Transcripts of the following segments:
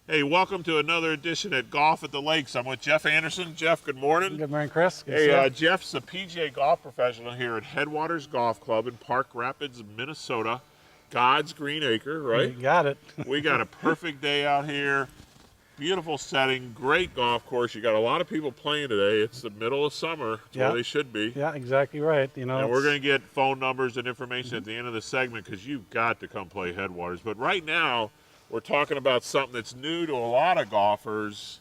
Hey, welcome to another edition at Golf at the Lakes. I'm with Jeff Anderson. Jeff, good morning. Good morning, Chris. Hey, Jeff's a PGA golf professional here at Headwaters Golf Club in Park Rapids, Minnesota. God's Green Acre, right? You got it. We got a perfect day out here. Beautiful setting, great golf course. You got a lot of people playing today. It's the middle of summer. It's where they should be. Yeah, exactly right. You know, and we're going to get phone numbers and information at the end of the segment because you've got to come play Headwaters. But right now, we're talking about something that's new to a lot of golfers,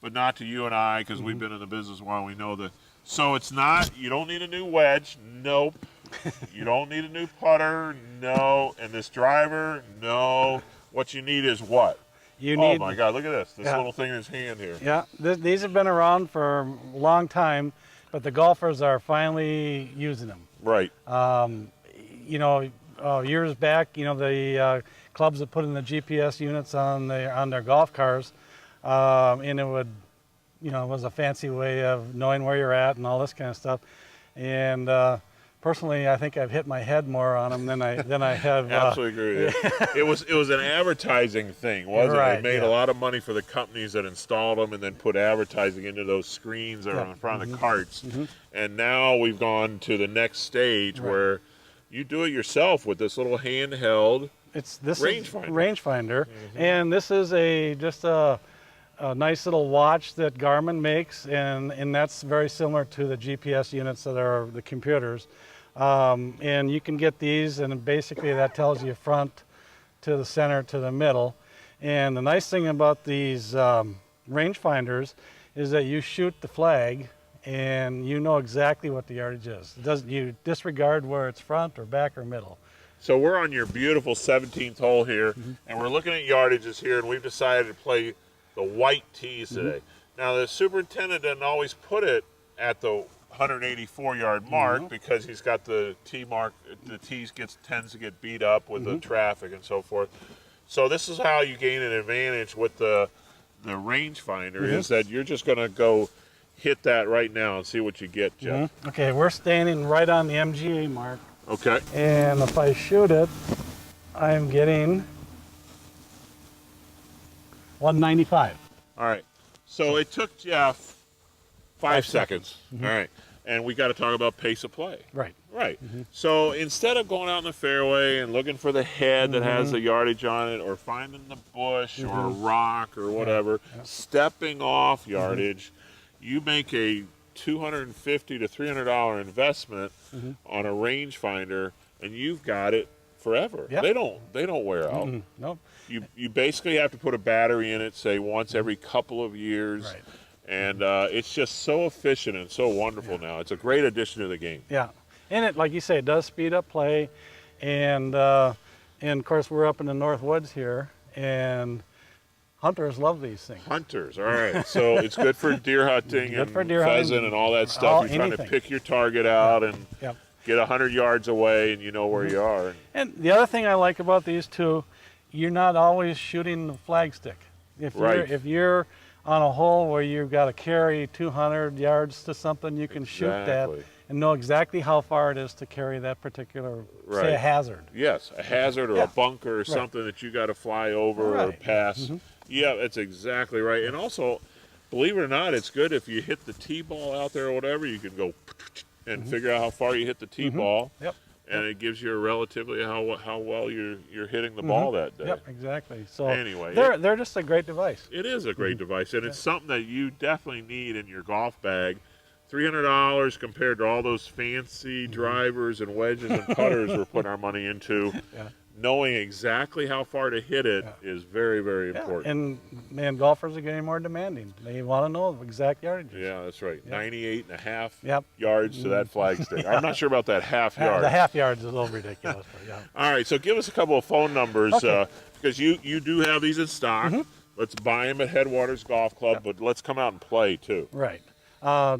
but not to you and I because we've been in the business a while. We know that. So it's not, you don't need a new wedge. Nope. You don't need a new putter. No. And this driver, no. What you need is what? Oh my God, look at this little thing in his hand here. Yeah, these have been around for a long time, but the golfers are finally using them. Right. You know, years back, you know, the clubs that put in the GPS units on their golf cars, and it would, you know, it was a fancy way of knowing where you're at and all this kind of stuff. And personally, I think I've hit my head more on them than I have. Absolutely agree with you. It was an advertising thing, wasn't it? They made a lot of money for the companies that installed them and then put advertising into those screens that are in front of the carts. And now we've gone to the next stage where you do it yourself with this little handheld rangefinder. And this is just a nice little watch that Garmin makes, and that's very similar to the GPS units that are the computers. And you can get these, and basically that tells you front to the center to the middle. And the nice thing about these rangefinders is that you shoot the flag and you know exactly what the yardage is. You disregard where it's front or back or middle. So we're on your beautiful 17th hole here, and we're looking at yardages here, and we've decided to play the white tees today. Now the superintendent doesn't always put it at the 184-yard mark because he's got the tee mark. The tees tends to get beat up with the traffic and so forth. So this is how you gain an advantage with the rangefinder is that you're just going to go hit that right now and see what you get, Jeff. Okay, we're standing right on the MGA mark. Okay. And if I shoot it, I'm getting 195. All right. So it took Jeff 5 seconds. All right. And we got to talk about pace of play. Right. Right. So instead of going out in the fairway and looking for the head that has the yardage on it or finding the bush or a rock or whatever, stepping off yardage, you make a $250 to $300 investment on a rangefinder, and you've got it forever. They don't wear out. Nope. You basically have to put a battery in it, say once every couple of years, and it's just so efficient and so wonderful now. It's a great addition to the game. Yeah, and it, like you say, it does speed up play, and of course we're up in the North Woods here, and hunters love these things. Hunters, all right. So it's good for deer hunting and pheasant and all that stuff. You're trying to pick your target out and get 100 yards away, and you know where you are. And the other thing I like about these two, you're not always shooting the flagstick. If you're on a hole where you've got to carry 200 yards to something, you can shoot that and know exactly how far it is to carry that particular, say, a hazard. Yes, a hazard or a bunker or something that you got to fly over or pass. Yeah, that's exactly right. And also, believe it or not, it's good if you hit the tee ball out there or whatever, you can go and figure out how far you hit the tee ball. And it gives you a relatively how well you're hitting the ball that day. Yep, exactly. So anyway, they're just a great device. It is a great device, and it's something that you definitely need in your golf bag. $300 compared to all those fancy drivers and wedges and putters we're putting our money into. Knowing exactly how far to hit it is very, very important. And man, golfers are getting more demanding. They want to know the exact yardages. Yeah, that's right. 98 and a half yards to that flagstick. I'm not sure about that half yard. The half yard's a little ridiculous. But All right, so give us a couple of phone numbers because you do have these in stock. Let's buy them at Headwaters Golf Club, but let's come out and play too. Right.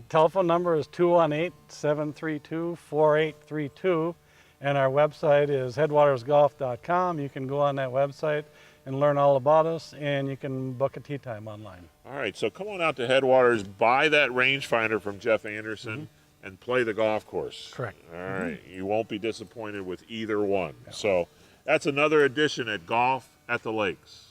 Telephone number is 218-732-4832. And our website is headwatersgolf.com. You can go on that website and learn all about us, and you can book a tee time online. All right, so come on out to Headwaters, buy that rangefinder from Jeff Anderson, and play the golf course. Correct. All right, you won't be disappointed with either one. So that's another edition at Golf at the Lakes.